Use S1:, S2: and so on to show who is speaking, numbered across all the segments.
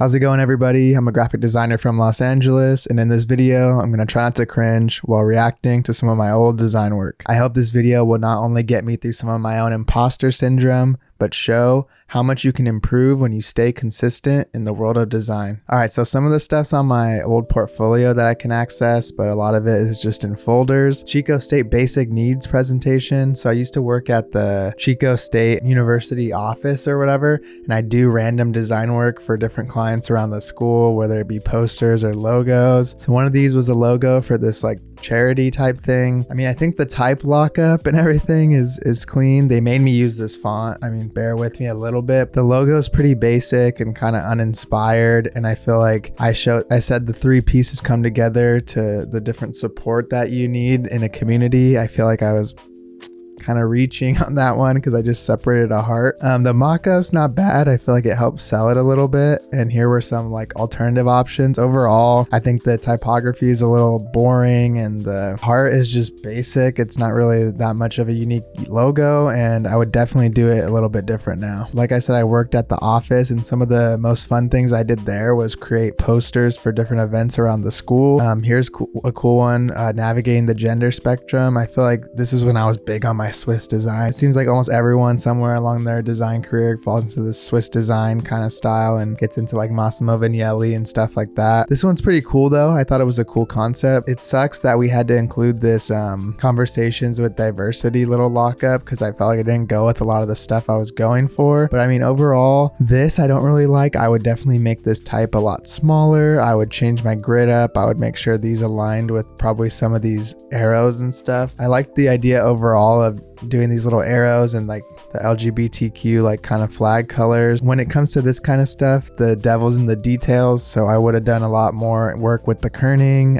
S1: How's it going, everybody? I'm a graphic designer from Los Angeles, and in this video, I'm going to try not to cringe while reacting to some of my old design work. I hope this video will not only get me through some of my own imposter syndrome, but show how much you can improve when you stay consistent in the world of design. All right, so some of the stuff's on my old portfolio that I can access, but a lot of it is just in folders. Chico State basic needs presentation. So I used to work at the Chico State University office or whatever, and I do random design work for different clients around the school, whether it be posters or logos. So one of these was a logo for this like charity type thing. I mean, I think the type lockup and everything is clean. They made me use this font. I mean, bear with me a little bit. The logo is pretty basic and kind of uninspired, and I feel like I said the three pieces come together to the different support that you need in a community. I feel like I was kind of reaching on that one because I just separated a heart. The mock-up's not bad. I feel like it helps sell it a little bit, and here were some like alternative options. Overall, I think the typography is a little boring and the heart is just basic. It's not really that much of a unique logo, and I would definitely do it a little bit different now. Like I said, I worked at the office, and some of the most fun things I did there was create posters for different events around the school. Here's a cool one, navigating the gender spectrum. I feel like this is when I was big on my Swiss design. It seems like almost everyone somewhere along their design career falls into this Swiss design kind of style and gets into like Massimo Vignelli and stuff like that. This one's pretty cool though. I thought it was a cool concept. It sucks that we had to include this conversations with diversity little lockup because I felt like it didn't go with a lot of the stuff I was going for. But I mean, overall, this I don't really like. I would definitely make this type a lot smaller. I would change my grid up. I would make sure these aligned with probably some of these arrows and stuff. I like the idea overall of doing these little arrows and like the LGBTQ like kind of flag colors. When it comes to this kind of stuff, the devil's in the details, so I would have done a lot more work with the kerning,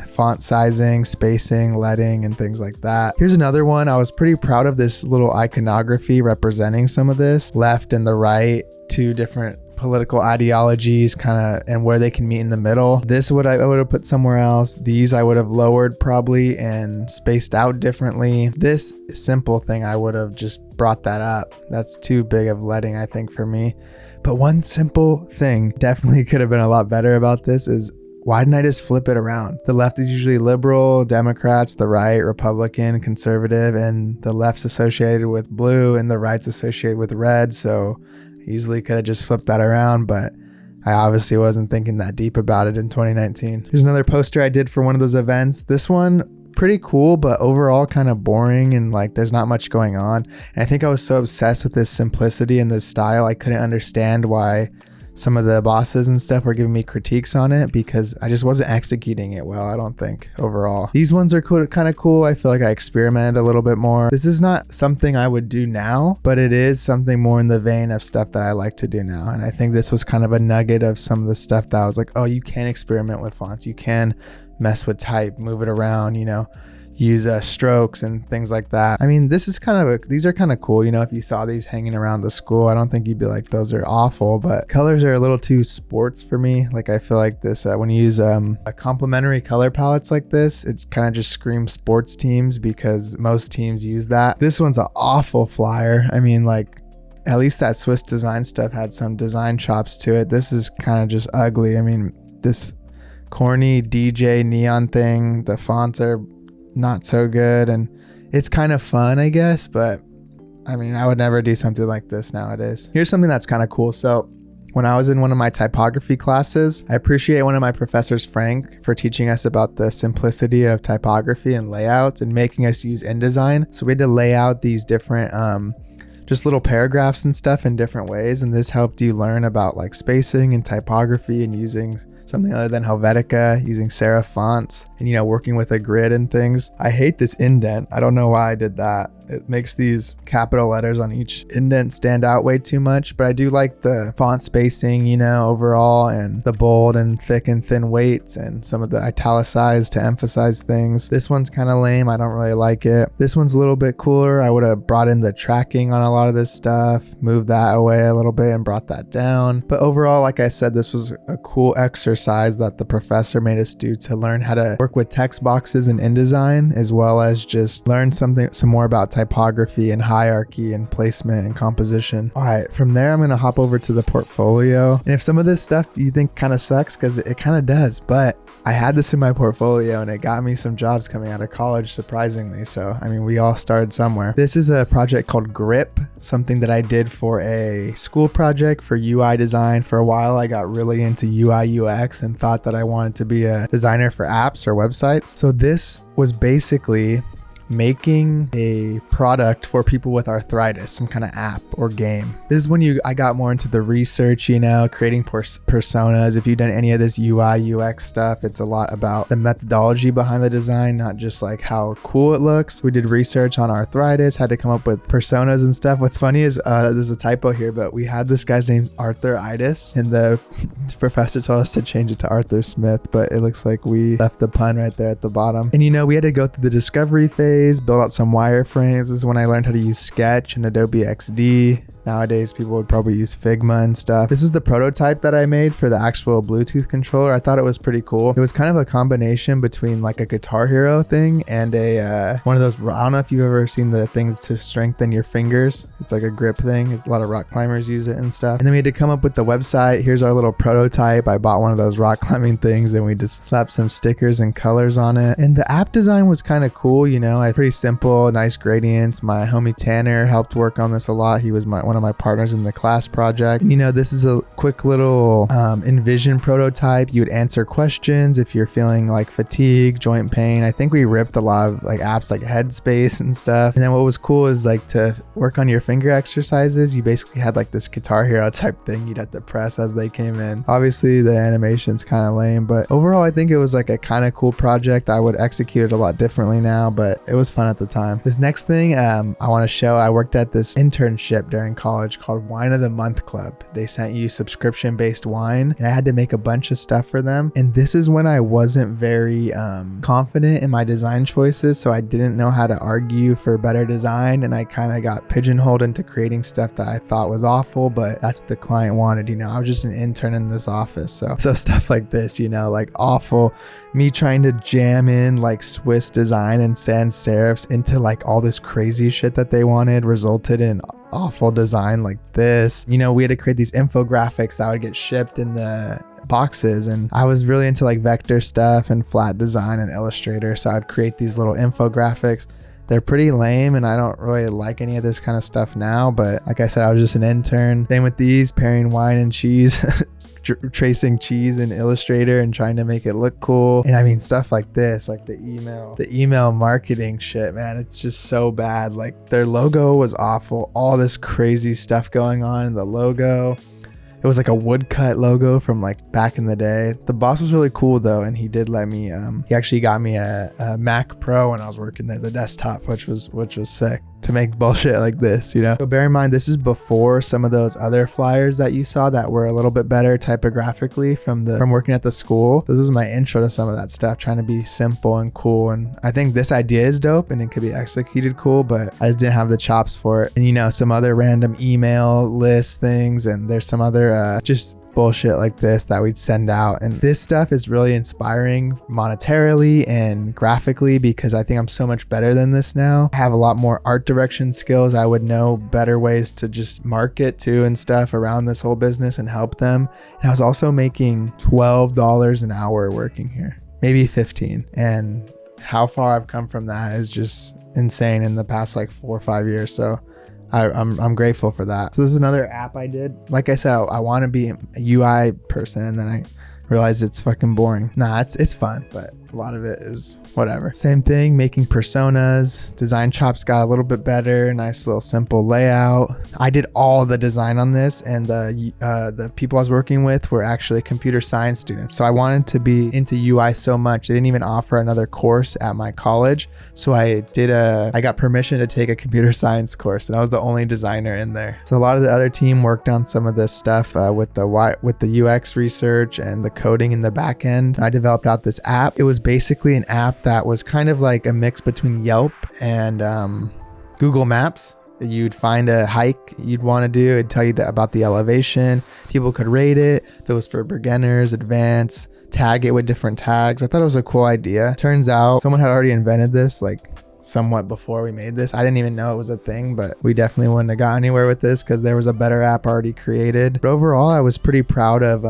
S1: font sizing, spacing, leading, and things like that. Here's another one. I was pretty proud of this little iconography representing some of this. Left and the right, two different political ideologies kind of, and where they can meet in the middle. This I would have put somewhere else. These I would have lowered probably and spaced out differently. This simple thing I would have just brought that up. That's too big of leading, I think, for me. But one simple thing definitely could have been a lot better about this is, why didn't I just flip it around? The left is usually liberal, Democrats, the right, Republican, conservative, and the left's associated with blue and the right's associated with red. So easily could have just flipped that around, but I obviously wasn't thinking that deep about it in 2019. Here's another poster I did for one of those events. This one, pretty cool, but overall kind of boring and like there's not much going on. And I think I was so obsessed with this simplicity and this style, I couldn't understand why some of the bosses and stuff were giving me critiques on it because I just wasn't executing it well, I don't think, overall. These ones are cool, kind of cool. I feel like I experimented a little bit more. This is not something I would do now, but it is something more in the vein of stuff that I like to do now. And I think this was kind of a nugget of some of the stuff that I was like, oh, you can experiment with fonts. You can mess with type, move it around, you know, use strokes and things like that. I mean, this is these are kind of cool. You know, if you saw these hanging around the school, I don't think you'd be like, those are awful, but colors are a little too sports for me. Like, I feel like this, when you use a complementary color palettes like this, it kind of just screams sports teams because most teams use that. This one's an awful flyer. I mean, like, at least that Swiss design stuff had some design chops to it. This is kind of just ugly. I mean, this corny DJ neon thing, the fonts are not so good, and it's kind of fun, I guess, but I mean, I would never do something like this nowadays. Here's something that's kind of cool. So when I was in one of my typography classes, I appreciate one of my professors, Frank, for teaching us about the simplicity of typography and layouts and making us use InDesign. So we had to lay out these different just little paragraphs and stuff in different ways, and this helped you learn about like spacing and typography and using something other than Helvetica, using serif fonts, and, you know, working with a grid and things. I hate this indent. I don't know why I did that. It makes these capital letters on each indent stand out way too much, but I do like the font spacing, you know, overall, and the bold and thick and thin weights and some of the italicized to emphasize things. This one's kind of lame. I don't really like it. This one's a little bit cooler. I would have brought in the tracking on a lot of this stuff, moved that away a little bit and brought that down. But overall, like I said, this was a cool exercise exercise that the professor made us do to learn how to work with text boxes in InDesign, as well as just learn some more about typography and hierarchy and placement and composition. All right, from there, I'm going to hop over to the portfolio. And if some of this stuff you think kind of sucks, because it kind of does, but I had this in my portfolio and it got me some jobs coming out of college, surprisingly. So, I mean, we all started somewhere. This is a project called Grip, something that I did for a school project for UI design. For a while, I got really into UI UX and thought that I wanted to be a designer for apps or websites. So this was basically making a product for people with arthritis, some kind of app or game. This is when I got more into the research, creating personas. If you've done any of this UI UX stuff, it's a lot about the methodology behind the design, not just like how cool it looks. We did research on arthritis, had to come up with personas and stuff. What's funny is there's a typo here, but we had this guy's name's Arthur-itis, and the professor told us to change it to Arthur Smith, but it looks like we left the pun right there at the bottom. And we had to go through the discovery phase, build out some wireframes. This is when I learned how to use Sketch and Adobe XD. Nowadays, people would probably use Figma and stuff. This is the prototype that I made for the actual Bluetooth controller. I thought it was pretty cool. It was kind of a combination between like a Guitar Hero thing and one of those, I don't know if you've ever seen the things to strengthen your fingers. It's like a grip thing. A lot of rock climbers use it and stuff. And then we had to come up with the website. Here's our little prototype. I bought one of those rock climbing things and we just slapped some stickers and colors on it. And the app design was kind of cool. Pretty simple, nice gradients. My homie Tanner helped work on this a lot. He was one of my partners in the class project. And, this is a quick little Envision prototype. You would answer questions if you're feeling like fatigue, joint pain. I think we ripped a lot of like apps like Headspace and stuff. And then what was cool is like to work on your finger exercises, you basically had like this Guitar Hero type thing you'd have to press as they came in. Obviously the animation's kind of lame, but overall I think it was like a kind of cool project. I would execute it a lot differently now, but it was fun at the time. This next thing I want to show, I worked at this internship during college called Wine of the Month Club. They sent you subscription-based wine and I had to make a bunch of stuff for them. And this is when I wasn't very confident in my design choices, so I didn't know how to argue for better design, and I kind of got pigeonholed into creating stuff that I thought was awful, but that's what the client wanted. I was just an intern in this office, so stuff like this, like awful, me trying to jam in like Swiss design and sans serifs into like all this crazy shit that they wanted resulted in awful design like this. We had to create these infographics that would get shipped in the boxes, and I was really into like vector stuff and flat design and Illustrator, so I'd create these little infographics. They're pretty lame and I don't really like any of this kind of stuff now, but like I said, I was just an intern. Same with these, pairing wine and cheese tracing cheese in Illustrator and trying to make it look cool. And I mean stuff like this, like the email marketing shit, man, it's just so bad. Like their logo was awful, all this crazy stuff going on in the logo. It was like a woodcut logo from like back in the day. The boss was really cool though, and he did let me he actually got me a Mac Pro when I was working there, the desktop, which was sick, to make bullshit like this, So bear in mind, this is before some of those other flyers that you saw that were a little bit better typographically from working at the school. This is my intro to some of that stuff, trying to be simple and cool. And I think this idea is dope and it could be executed cool, but I just didn't have the chops for it. And some other random email list things, and there's some other just bullshit like this that we'd send out. And this stuff is really inspiring monetarily and graphically because I think I'm so much better than this now. I have a lot more art direction skills. I would know better ways to just market too and stuff around this whole business and help them. And I was also making $12 an hour working here, maybe 15. And how far I've come from that is just insane in the past like 4 or 5 years. So I'm grateful for that. So this is another app I did. Like I said, I want to be a UI person, and then I realized it's fucking boring. Nah, it's fun, but a lot of it is whatever. Same thing, making personas. Design chops got a little bit better. Nice little simple layout. I did all the design on this, and the people I was working with were actually computer science students. So I wanted to be into UI so much. They didn't even offer another course at my college. So I got permission to take a computer science course, and I was the only designer in there. So a lot of the other team worked on some of this stuff with the UX research and the coding in the back end. I developed out this app. It was basically an app that was kind of like a mix between Yelp and Google Maps. You'd find a hike you'd want to do. It'd tell you about the elevation. People could rate it. If it was for beginners, advanced, tag it with different tags. I thought it was a cool idea. Turns out someone had already invented this like somewhat before we made this. I didn't even know it was a thing, but we definitely wouldn't have got anywhere with this because there was a better app already created. But overall, I was pretty proud of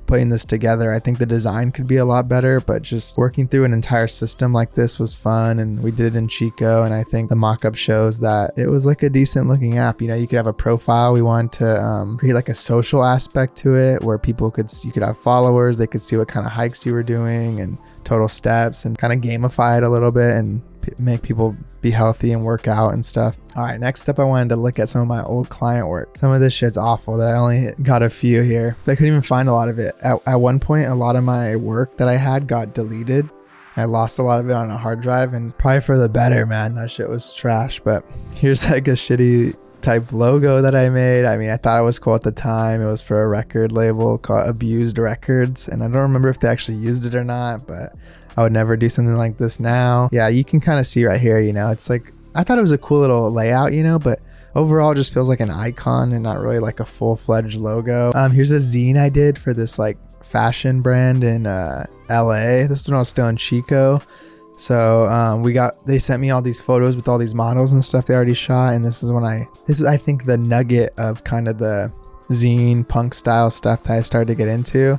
S1: putting this together. I think the design could be a lot better, but just working through an entire system like this was fun, and we did it in Chico, and I think the mock-up shows that it was like a decent looking app. You know, you could have a profile. We wanted to create like a social aspect to it where you could have followers, they could see what kind of hikes you were doing and total steps, and kind of gamify it a little bit and make people be healthy and work out and stuff. All right, next up I wanted to look at some of my old client work. Some of this shit's awful that I only got a few here. I couldn't even find a lot of it. At one point, a lot of my work that I had got deleted. I lost a lot of it on a hard drive, and probably for the better, man. That shit was trash. But here's like a shitty type logo that I made. I mean, I thought it was cool at the time. It was for a record label called Abused Records, and I don't remember if they actually used it or not, but I would never do something like this now. Yeah, you can kind of see right here, you know, it's like, I thought it was a cool little layout, you know, but overall it just feels like an icon and not really like a full-fledged logo. Here's a zine I did for this like fashion brand in LA. This is when I was still in Chico. So they sent me all these photos with all these models and stuff they already shot, and this is I think the nugget of kind of the zine punk style stuff that I started to get into.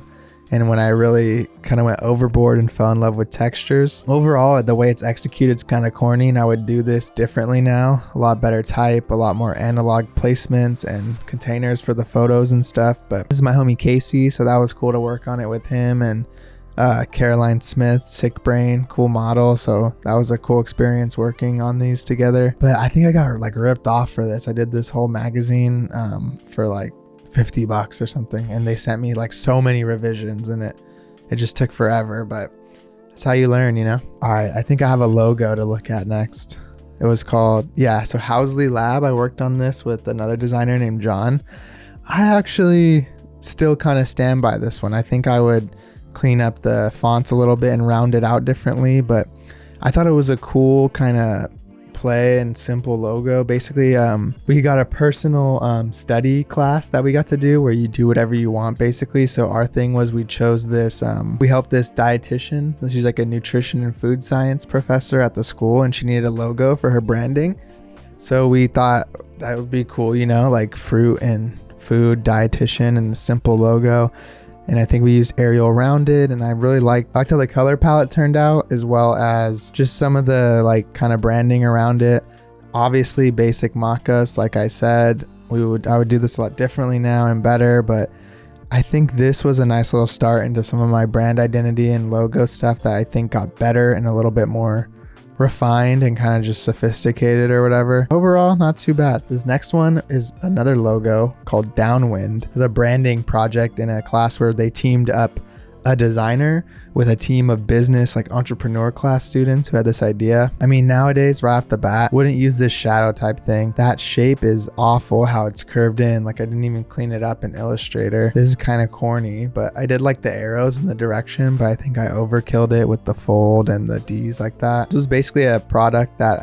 S1: And when I really kind of went overboard and fell in love with textures. Overall, the way it's executed is kind of corny, and I would do this differently now. A lot better type, a lot more analog placements and containers for the photos and stuff. But this is my homie Casey, so that was cool to work on it with him. And Caroline Smith, Sick Brain, cool model. So that was a cool experience working on these together. But I think I got like ripped off for this. I did this whole magazine for like $50 or something, and they sent me like so many revisions, and it just took forever, but that's how you learn, you know. All right, I think I have a logo to look at next. It was called, so Housley Lab. I worked on this with another designer named John. I actually still kind of stand by this one. I think I would clean up the fonts a little bit and round it out differently, but I thought it was a cool kind of play and simple logo. Basically, we got a personal study class that we got to do where you do whatever you want, basically. So our thing was we chose this, we helped this dietitian. She's like a nutrition and food science professor at the school, and she needed a logo for her branding. So we thought that would be cool, you know, like fruit and food dietitian and a simple logo. And I think we used Arial Rounded, and I really liked how the color palette turned out, as well as just some of the like kind of branding around it. Obviously basic mock-ups, like I said, I would do this a lot differently now and better, but I think this was a nice little start into some of my brand identity and logo stuff that I think got better and a little bit more refined and kind of just sophisticated or whatever. Overall, not too bad. This next one is another logo called Downwind. It's a branding project in a class where they teamed up a designer with a team of business, like entrepreneur class students who had this idea. I mean, nowadays, right off the bat, wouldn't use this shadow type thing. That shape is awful how it's curved in. Like I didn't even clean it up in Illustrator. This is kind of corny, but I did like the arrows in the direction, but I think I overkilled it with the fold and the D's like that. This was basically a product that,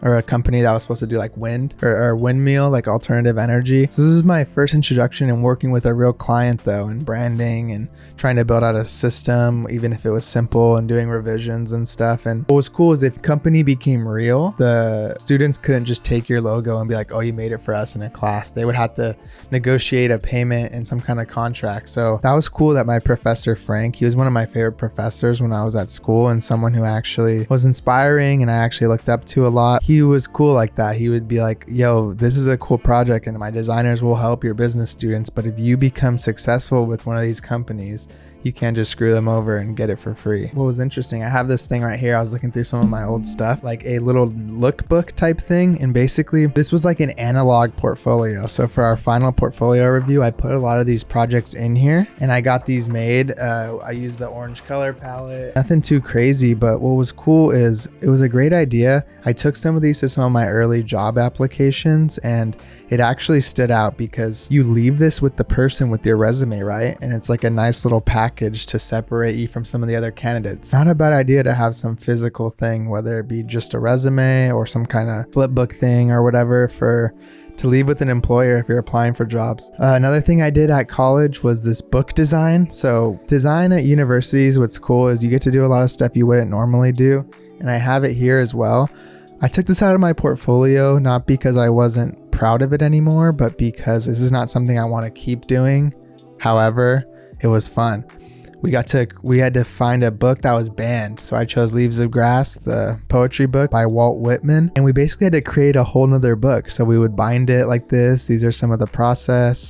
S1: or a company that was supposed to do like wind or windmill, like alternative energy. So this is my first introduction in working with a real client though, and branding and trying to build out a system, even if it was simple, and doing revisions and stuff. And what was cool is if company became real, the students couldn't just take your logo and be like, oh, you made it for us in a class. They would have to negotiate a payment and some kind of contract. So that was cool that my professor, Frank, he was one of my favorite professors when I was at school, and someone who actually was inspiring and I actually looked up to a lot. He was cool like that. He would be like, yo, this is a cool project and my designers will help your business students, but if you become successful with one of these companies, you can't just screw them over and get it for free. What was interesting, I have this thing right here. I was looking through some of my old stuff, like a little lookbook type thing. And basically this was like an analog portfolio. So for our final portfolio review, I put a lot of these projects in here and I got these made. I used the orange color palette, nothing too crazy, but what was cool is it was a great idea. I took some of these to some of my early job applications, and it actually stood out because you leave this with the person with your resume, right? And it's like a nice little package package to separate you from some of the other candidates. Not a bad idea to have some physical thing, whether it be just a resume or some kind of flip book thing or whatever to leave with an employer if you're applying for jobs. Another thing I did at college was this book design. So design at universities, what's cool is you get to do a lot of stuff you wouldn't normally do. And I have it here as well. I took this out of my portfolio, not because I wasn't proud of it anymore, but because this is not something I want to keep doing. However, it was fun. We had to find a book that was banned. So I chose Leaves of Grass, the poetry book by Walt Whitman. And we basically had to create a whole nother book. So we would bind it like this. These are some of the process.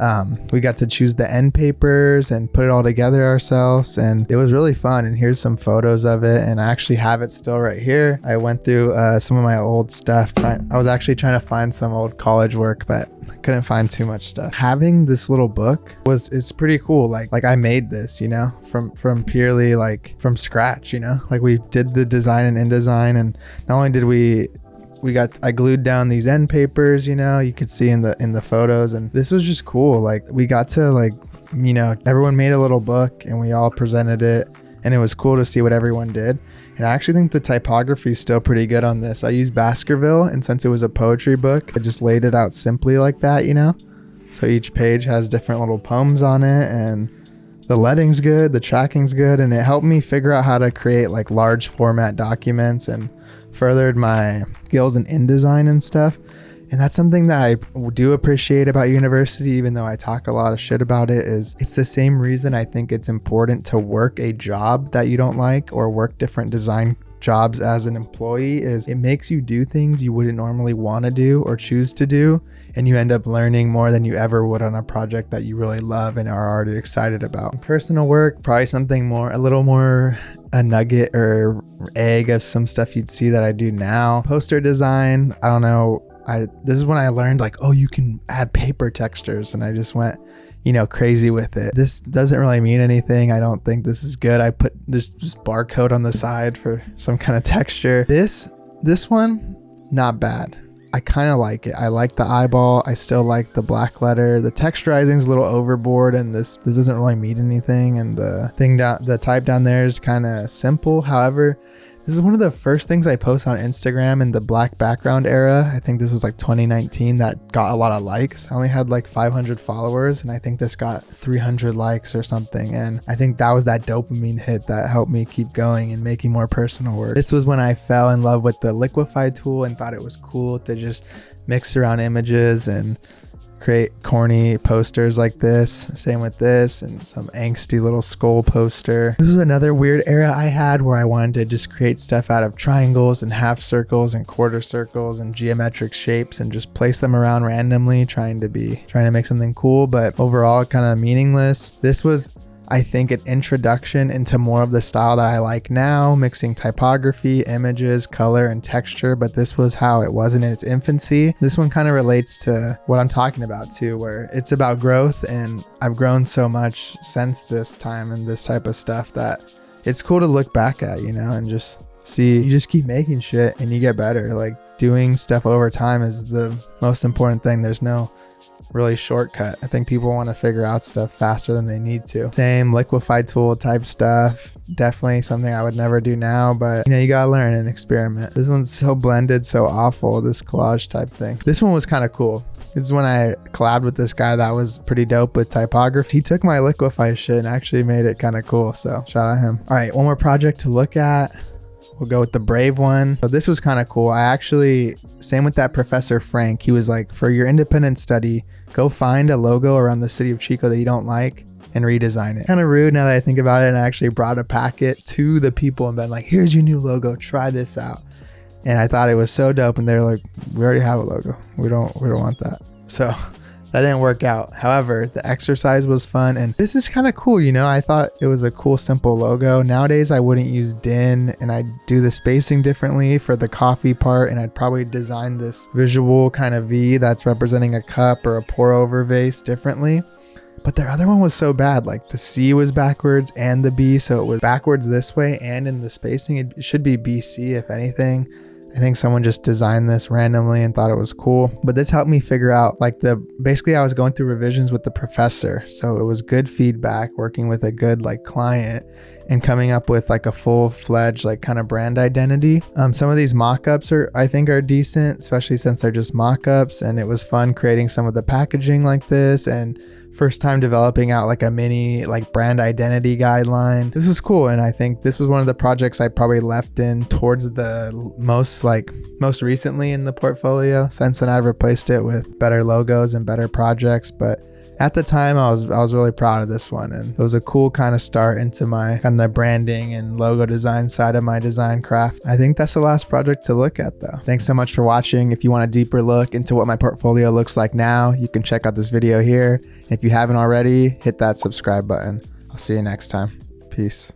S1: We got to choose the end papers and put it all together ourselves. And it was really fun. And here's some photos of it. And I actually have it still right here. I went through some of my old stuff. I was actually trying to find some old college work, but I couldn't find too much stuff. Having this little book is pretty cool. Like I made this, you know, from purely from scratch, you know, like we did the design and InDesign, and not only did I glued down these end papers, you know, you could see in the photos, and this was just cool. Like we got to you know, everyone made a little book and we all presented it, and it was cool to see what everyone did. And I actually think the typography is still pretty good on this. I used Baskerville, and since it was a poetry book, I just laid it out simply like that, you know, so each page has different little poems on it, and the letting's good, the tracking's good, and it helped me figure out how to create large format documents and furthered my skills in InDesign and stuff. And that's something that I do appreciate about university, even though I talk a lot of shit about it, is it's the same reason I think it's important to work a job that you don't like or work different design jobs as an employee. Is it makes you do things you wouldn't normally want to do or choose to do, and you end up learning more than you ever would on a project that you really love and are already excited about. Personal work, probably something a little more a nugget or egg of some stuff you'd see that I do now. Poster design, I don't know, this is when I learned oh, you can add paper textures, and I just went, you know, crazy with it. This doesn't really mean anything. I don't think this is good. I put this barcode on the side for some kind of texture. This one, not bad. I kind of like it. I like the eyeball. I still like the black letter. The texturizing is a little overboard, and this doesn't really mean anything. And the type down there is kind of simple. However, this is one of the first things I post on Instagram in the black background era. I think this was 2019 that got a lot of likes. I only had 500 followers, and I think this got 300 likes or something. And I think that was that dopamine hit that helped me keep going and making more personal work. This was when I fell in love with the liquify tool and thought it was cool to just mix around images and create corny posters like this. Same with this, and some angsty little skull poster. This was another weird era I had where I wanted to just create stuff out of triangles and half circles and quarter circles and geometric shapes and just place them around randomly, trying to make something cool, but overall kind of meaningless. This was, I think, an introduction into more of the style that I like now, mixing typography, images, color, and texture, but this was how it was in its infancy. This one kind of relates to what I'm talking about too, where it's about growth, and I've grown so much since this time and this type of stuff that it's cool to look back at, you know, and just see, you just keep making shit and you get better. Doing stuff over time is the most important thing. There's no really shortcut. I think people want to figure out stuff faster than they need to. Same liquify tool type stuff. Definitely something I would never do now, but you know, you gotta learn and experiment. This one's so blended, so awful, this collage type thing. This one was kind of cool. This is when I collabed with this guy that was pretty dope with typography. He took my liquify shit and actually made it kind of cool, so shout out him. All right, one more project to look at. We'll go with the Brave one. So this was kind of cool. Same with that Professor Frank. He was like, for your independent study, go find a logo around the city of Chico that you don't like and redesign it. Kind of rude now that I think about it, and I actually brought a packet to the people and been like, here's your new logo, try this out. And I thought it was so dope, and they're like, we already have a logo. We don't want that. So that didn't work out. However, the exercise was fun, and this is kind of cool, you know. I thought it was a cool, simple logo. Nowadays, I wouldn't use DIN, and I'd do the spacing differently for the coffee part, and I'd probably design this visual kind of V that's representing a cup or a pour-over vase differently. But their other one was so bad, like the C was backwards and the B, so it was backwards this way, and in the spacing, it should be BC if anything. I think someone just designed this randomly and thought it was cool. But this helped me figure out like basically I was going through revisions with the professor. So it was good feedback, working with a good like client and coming up with like a full-fledged like kind of brand identity. Some of these mock-ups I think are decent, especially since they're just mock-ups, and it was fun creating some of the packaging like this, and first time developing out like a mini like brand identity guideline. This was cool, and I think this was one of the projects I probably left in towards the most recently in the portfolio. Since then I've replaced it with better logos and better projects, but at the time I was really proud of this one, and it was a cool kind of start into my kind of branding and logo design side of my design craft. I think that's the last project to look at though. Thanks so much for watching. If you want a deeper look into what my portfolio looks like now, you can check out this video here. If you haven't already, hit that subscribe button. I'll see you next time. Peace.